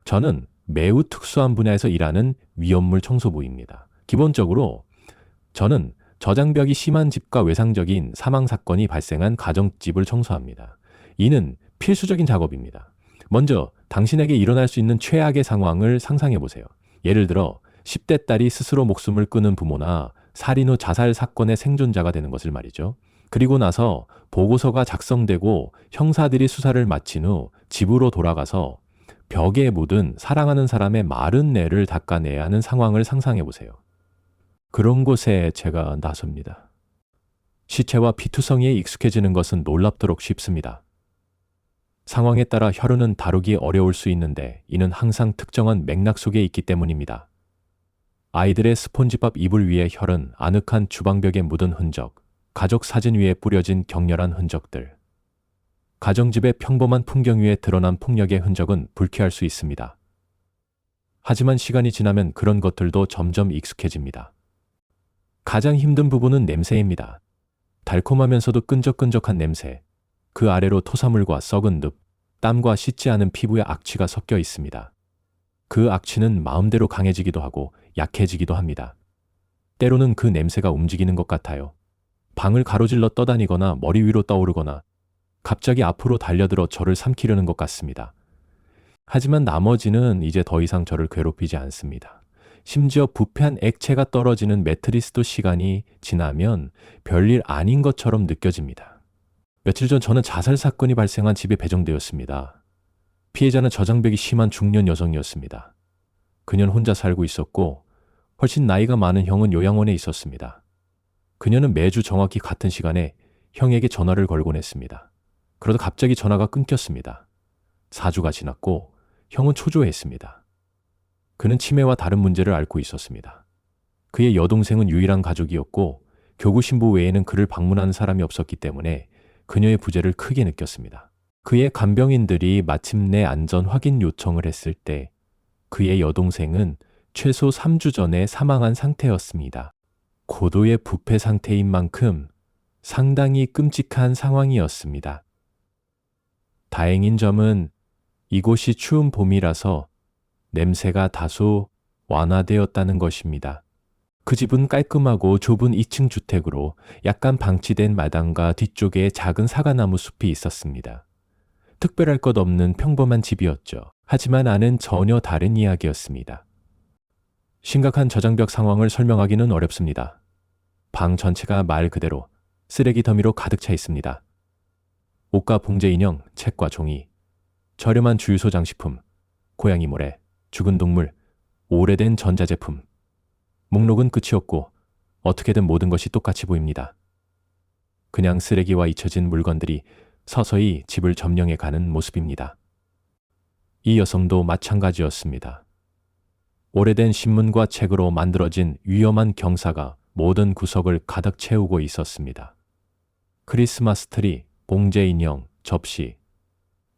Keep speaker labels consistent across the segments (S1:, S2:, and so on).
S1: 저는 매우 특수한 분야에서 일하는 위험물 청소부입니다. 기본적으로 저는 저장벽이 심한 집과 외상적인 사망 사건이 발생한 가정집을 청소합니다. 이는 필수적인 작업입니다. 먼저 당신에게 일어날 수 있는 최악의 상황을 상상해 보세요. 예를 들어 10대 딸이 스스로 목숨을 끊은 부모나 살인 후 자살 사건의 생존자가 되는 것을 말이죠. 그리고 나서 보고서가 작성되고 형사들이 수사를 마친 후 집으로 돌아가서 벽에 묻은 사랑하는 사람의 마른 뇌를 닦아내야 하는 상황을 상상해 보세요. 그런 곳에 제가 나섭니다. 시체와 피투성이에 익숙해지는 것은 놀랍도록 쉽습니다. 상황에 따라 혈흔은 다루기 어려울 수 있는데 이는 항상 특정한 맥락 속에 있기 때문입니다. 아이들의 스폰지밥 이불 위의 혈흔, 아늑한 주방벽에 묻은 흔적, 가족 사진 위에 뿌려진 격렬한 흔적들. 가정집의 평범한 풍경 위에 드러난 폭력의 흔적은 불쾌할 수 있습니다. 하지만 시간이 지나면 그런 것들도 점점 익숙해집니다. 가장 힘든 부분은 냄새입니다. 달콤하면서도 끈적끈적한 냄새, 그 아래로 토사물과 썩은 늪, 땀과 씻지 않은 피부의 악취가 섞여 있습니다. 그 악취는 마음대로 강해지기도 하고 약해지기도 합니다. 때로는 그 냄새가 움직이는 것 같아요. 방을 가로질러 떠다니거나 머리 위로 떠오르거나 갑자기 앞으로 달려들어 저를 삼키려는 것 같습니다. 하지만 나머지는 이제 더 이상 저를 괴롭히지 않습니다. 심지어 부패한 액체가 떨어지는 매트리스도 시간이 지나면 별일 아닌 것처럼 느껴집니다. 며칠 전 저는 자살 사건이 발생한 집에 배정되었습니다. 피해자는 저장벽이 심한 중년 여성이었습니다. 그녀는 혼자 살고 있었고 훨씬 나이가 많은 형은 요양원에 있었습니다. 그녀는 매주 정확히 같은 시간에 형에게 전화를 걸곤 했습니다. 그러다 갑자기 전화가 끊겼습니다. 4주가 지났고 형은 초조해했습니다. 그는 치매와 다른 문제를 앓고 있었습니다. 그의 여동생은 유일한 가족이었고 교구 신부 외에는 그를 방문하는 사람이 없었기 때문에 그녀의 부재를 크게 느꼈습니다. 그의 간병인들이 마침내 안전 확인 요청을 했을 때 그의 여동생은 최소 3주 전에 사망한 상태였습니다. 고도의 부패 상태인 만큼 상당히 끔찍한 상황이었습니다. 다행인 점은 이곳이 추운 봄이라서 냄새가 다소 완화되었다는 것입니다. 그 집은 깔끔하고 좁은 2층 주택으로 약간 방치된 마당과 뒤쪽에 작은 사과나무 숲이 있었습니다. 특별할 것 없는 평범한 집이었죠. 하지만 나는 전혀 다른 이야기였습니다. 심각한 저장벽 상황을 설명하기는 어렵습니다. 방 전체가 말 그대로 쓰레기 더미로 가득 차 있습니다. 옷과 봉제 인형, 책과 종이, 저렴한 주유소 장식품, 고양이 모래, 죽은 동물, 오래된 전자제품. 목록은 끝이 없고 어떻게든 모든 것이 똑같이 보입니다. 그냥 쓰레기와 잊혀진 물건들이 서서히 집을 점령해 가는 모습입니다. 이 여성도 마찬가지였습니다. 오래된 신문과 책으로 만들어진 위험한 경사가 모든 구석을 가득 채우고 있었습니다. 크리스마스 트리, 봉제 인형, 접시,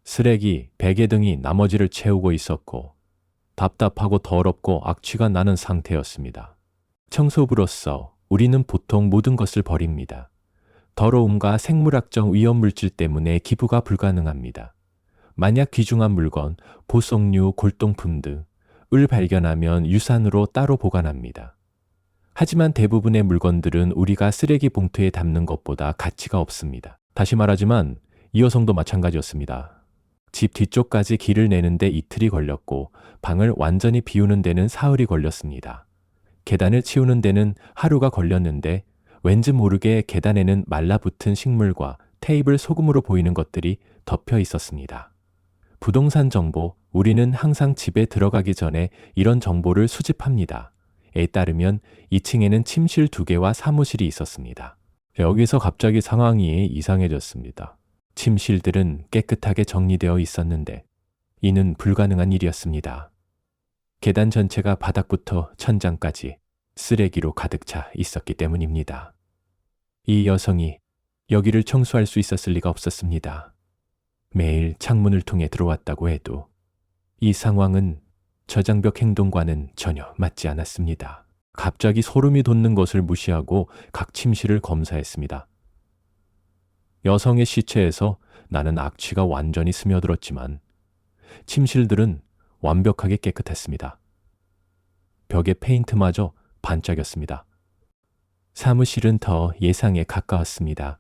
S1: 쓰레기, 베개 등이 나머지를 채우고 있었고 답답하고 더럽고 악취가 나는 상태였습니다. 청소부로서 우리는 보통 모든 것을 버립니다. 더러움과 생물학적 위험물질 때문에 기부가 불가능합니다. 만약 귀중한 물건, 보석류, 골동품 등을 발견하면 유산으로 따로 보관합니다. 하지만 대부분의 물건들은 우리가 쓰레기 봉투에 담는 것보다 가치가 없습니다. 다시 말하지만 이 여성도 마찬가지였습니다. 집 뒤쪽까지 길을 내는데 이틀이 걸렸고 방을 완전히 비우는 데는 사흘이 걸렸습니다. 계단을 치우는 데는 하루가 걸렸는데 왠지 모르게 계단에는 말라붙은 식물과 테이블 소금으로 보이는 것들이 덮여 있었습니다. 부동산 정보, 우리는 항상 집에 들어가기 전에 이런 정보를 수집합니다. 에 따르면 2층에는 침실 2개와 사무실이 있었습니다. 여기서 갑자기 상황이 이상해졌습니다. 침실들은 깨끗하게 정리되어 있었는데 이는 불가능한 일이었습니다. 계단 전체가 바닥부터 천장까지 쓰레기로 가득 차 있었기 때문입니다. 이 여성이 여기를 청소할 수 있었을 리가 없었습니다. 매일 창문을 통해 들어왔다고 해도 이 상황은 저장벽 행동과는 전혀 맞지 않았습니다. 갑자기 소름이 돋는 것을 무시하고 각 침실을 검사했습니다. 여성의 시체에서 나는 악취가 완전히 스며들었지만 침실들은 완벽하게 깨끗했습니다. 벽에 페인트마저 반짝였습니다. 사무실은 더 예상에 가까웠습니다.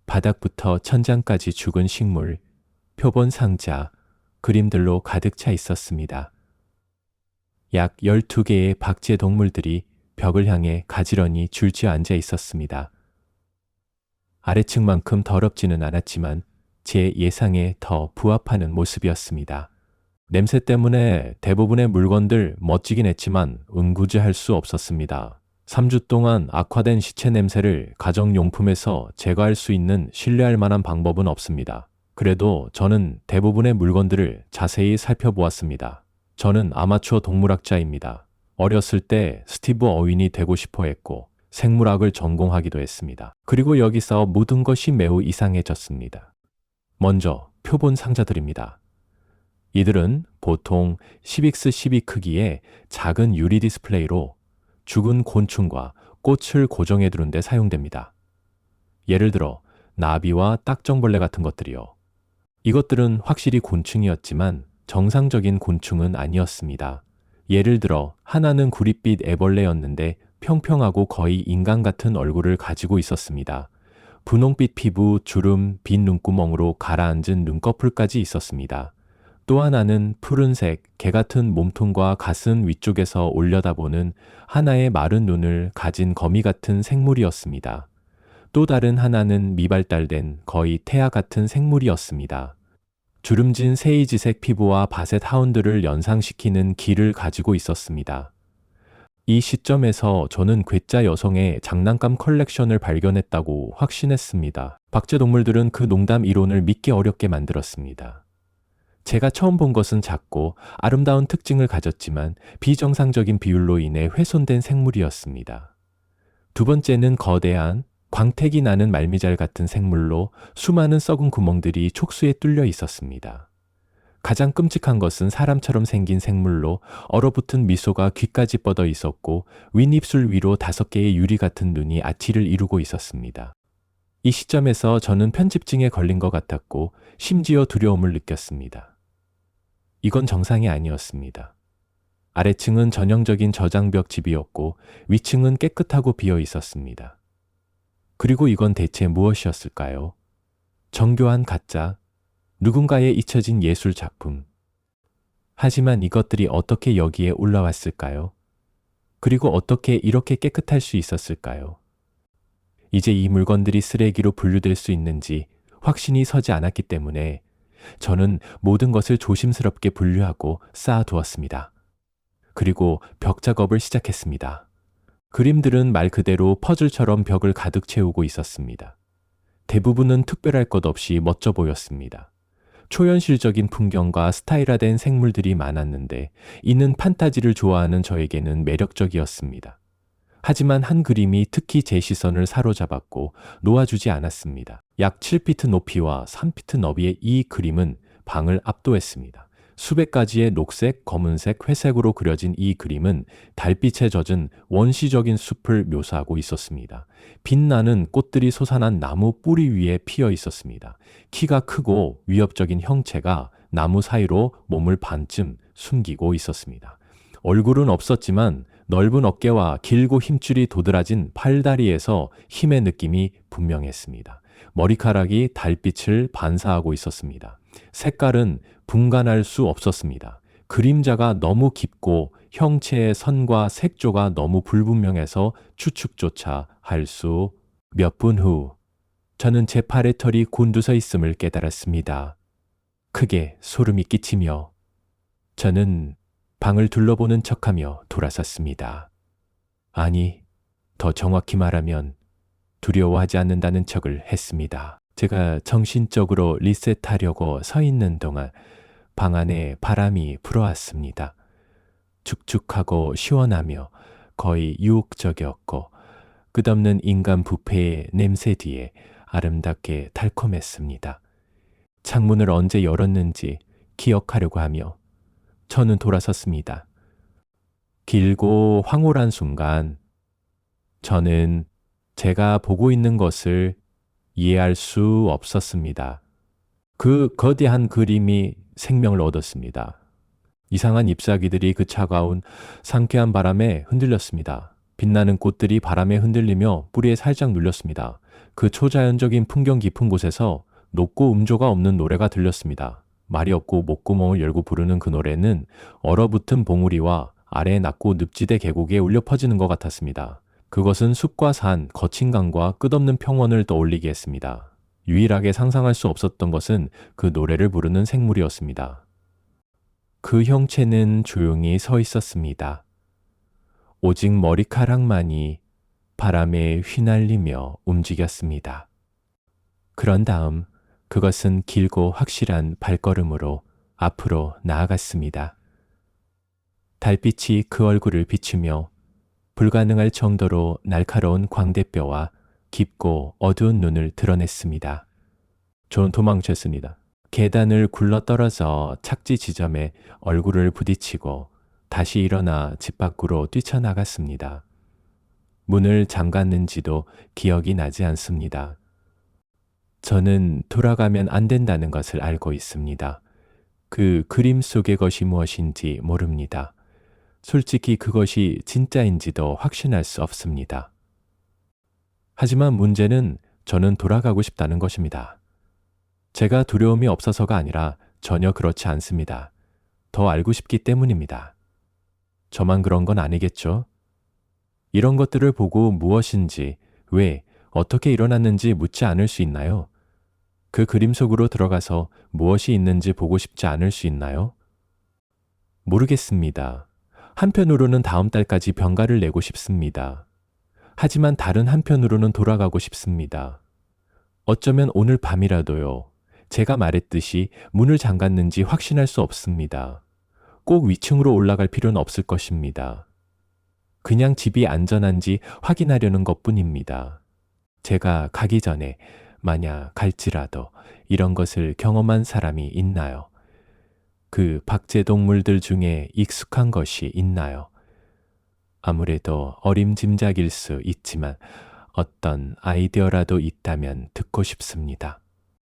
S1: 바닥부터 천장까지 죽은 식물, 표본 상자, 그림들로 가득 차 있었습니다. 약 12개의 박제 동물들이 벽을 향해 가지런히 줄지어 앉아 있었습니다. 아래층만큼 더럽지는 않았지만 제 예상에 더 부합하는 모습이었습니다. 냄새 때문에 대부분의 물건들 멋지긴 했지만 응구지할 수 없었습니다. 3주 동안 악화된 시체 냄새를 가정용품에서 제거할 수 있는 신뢰할 만한 방법은 없습니다. 그래도 저는 대부분의 물건들을 자세히 살펴보았습니다. 저는 아마추어 동물학자입니다. 어렸을 때 스티브 어윈이 되고 싶어 했고 생물학을 전공하기도 했습니다. 그리고 여기서 모든 것이 매우 이상해졌습니다. 먼저 표본 상자들입니다. 이들은 보통 10x12 크기의 작은 유리 디스플레이로 죽은 곤충과 꽃을 고정해 두는 데 사용됩니다. 예를 들어 나비와 딱정벌레 같은 것들이요. 이것들은 확실히 곤충이었지만 정상적인 곤충은 아니었습니다. 예를 들어 하나는 구릿빛 애벌레였는데 평평하고 거의 인간 같은 얼굴을 가지고 있었습니다. 분홍빛 피부, 주름, 빈 눈구멍으로 가라앉은 눈꺼풀까지 있었습니다. 또 하나는 푸른색, 개 같은 몸통과 가슴 위쪽에서 올려다보는 하나의 마른 눈을 가진 거미 같은 생물이었습니다. 또 다른 하나는 미발달된 거의 태아 같은 생물이었습니다. 주름진 세이지색 피부와 바셋 하운드를 연상시키는 귀를 가지고 있었습니다. 이 시점에서 저는 괴짜 여성의 장난감 컬렉션을 발견했다고 확신했습니다. 박제동물들은 그 농담 이론을 믿기 어렵게 만들었습니다. 제가 처음 본 것은 작고 아름다운 특징을 가졌지만 비정상적인 비율로 인해 훼손된 생물이었습니다. 두 번째는 거대한 광택이 나는 말미잘 같은 생물로 수많은 썩은 구멍들이 촉수에 뚫려 있었습니다. 가장 끔찍한 것은 사람처럼 생긴 생물로 얼어붙은 미소가 귀까지 뻗어 있었고 윗입술 위로 5개의 유리 같은 눈이 아치를 이루고 있었습니다. 이 시점에서 저는 편집증에 걸린 것 같았고 심지어 두려움을 느꼈습니다. 이건 정상이 아니었습니다. 아래층은 전형적인 저장벽 집이었고 위층은 깨끗하고 비어 있었습니다. 그리고 이건 대체 무엇이었을까요? 정교한 가짜, 누군가의 잊혀진 예술 작품. 하지만 이것들이 어떻게 여기에 올라왔을까요? 그리고 어떻게 이렇게 깨끗할 수 있었을까요? 이제 이 물건들이 쓰레기로 분류될 수 있는지 확신이 서지 않았기 때문에 저는 모든 것을 조심스럽게 분류하고 쌓아두었습니다. 그리고 벽 작업을 시작했습니다. 그림들은 말 그대로 퍼즐처럼 벽을 가득 채우고 있었습니다. 대부분은 특별할 것 없이 멋져 보였습니다. 초현실적인 풍경과 스타일화된 생물들이 많았는데 이는 판타지를 좋아하는 저에게는 매력적이었습니다. 하지만 한 그림이 특히 제 시선을 사로잡았고 놓아주지 않았습니다. 약 7피트 높이와 3피트 너비의 이 그림은 방을 압도했습니다. 수백 가지의 녹색, 검은색, 회색으로 그려진 이 그림은 달빛에 젖은 원시적인 숲을 묘사하고 있었습니다. 빛나는 꽃들이 솟아난 나무 뿌리 위에 피어 있었습니다. 키가 크고 위협적인 형체가 나무 사이로 몸을 반쯤 숨기고 있었습니다. 얼굴은 없었지만 넓은 어깨와 길고 힘줄이 도드라진 팔다리에서 힘의 느낌이 분명했습니다. 머리카락이 달빛을 반사하고 있었습니다. 색깔은 분간할 수 없었습니다. 그림자가 너무 깊고 형체의 선과 색조가 너무 불분명해서 추측조차 할 수. 몇 분 후 저는 제 팔에 털이 곤두서 있음을 깨달았습니다. 크게 소름이 끼치며 저는 방을 둘러보는 척하며 돌아섰습니다. 아니, 더 정확히 말하면 두려워하지 않는다는 척을 했습니다. 제가 정신적으로 리셋하려고 서 있는 동안 방 안에 바람이 불어왔습니다. 축축하고 시원하며 거의 유혹적이었고 끝없는 인간 부패의 냄새 뒤에 아름답게 달콤했습니다. 창문을 언제 열었는지 기억하려고 하며 저는 돌아섰습니다. 길고 황홀한 순간 저는 제가 보고 있는 것을 이해할 수 없었습니다. 그 거대한 그림이 생명을 얻었습니다. 이상한 잎사귀들이 그 차가운 상쾌한 바람에 흔들렸습니다. 빛나는 꽃들이 바람에 흔들리며 뿌리에 살짝 눌렸습니다. 그 초자연적인 풍경 깊은 곳에서 높고 음조가 없는 노래가 들렸습니다. 말이 없고 목구멍을 열고 부르는 그 노래는 얼어붙은 봉우리와 아래에 낮고 늪지대 계곡에 울려 퍼지는 것 같았습니다. 그것은 숲과 산, 거친 강과 끝없는 평원을 떠올리게 했습니다. 유일하게 상상할 수 없었던 것은 그 노래를 부르는 생물이었습니다. 그 형체는 조용히 서 있었습니다. 오직 머리카락만이 바람에 휘날리며 움직였습니다. 그런 다음 그것은 길고 확실한 발걸음으로 앞으로 나아갔습니다. 달빛이 그 얼굴을 비추며 불가능할 정도로 날카로운 광대뼈와 깊고 어두운 눈을 드러냈습니다. 전 도망쳤습니다. 계단을 굴러떨어져 착지 지점에 얼굴을 부딪히고 다시 일어나 집 밖으로 뛰쳐나갔습니다. 문을 잠갔는지도 기억이 나지 않습니다. 저는 돌아가면 안 된다는 것을 알고 있습니다. 그 그림 속의 것이 무엇인지 모릅니다. 솔직히 그것이 진짜인지도 확신할 수 없습니다. 하지만 문제는 저는 돌아가고 싶다는 것입니다. 제가 두려움이 없어서가 아니라 전혀 그렇지 않습니다. 더 알고 싶기 때문입니다. 저만 그런 건 아니겠죠? 이런 것들을 보고 무엇인지, 왜, 어떻게 일어났는지 묻지 않을 수 있나요? 그 그림 속으로 들어가서 무엇이 있는지 보고 싶지 않을 수 있나요? 모르겠습니다. 한편으로는 다음 달까지 병가를 내고 싶습니다. 하지만 다른 한편으로는 돌아가고 싶습니다. 어쩌면 오늘 밤이라도요. 제가 말했듯이 문을 잠갔는지 확신할 수 없습니다. 꼭 위층으로 올라갈 필요는 없을 것입니다. 그냥 집이 안전한지 확인하려는 것뿐입니다. 제가 가기 전에 만약 갈지라도 이런 것을 경험한 사람이 있나요? 그 박제동물들 중에 익숙한 것이 있나요? 아무래도 어림짐작일 수 있지만 어떤 아이디어라도 있다면 듣고 싶습니다.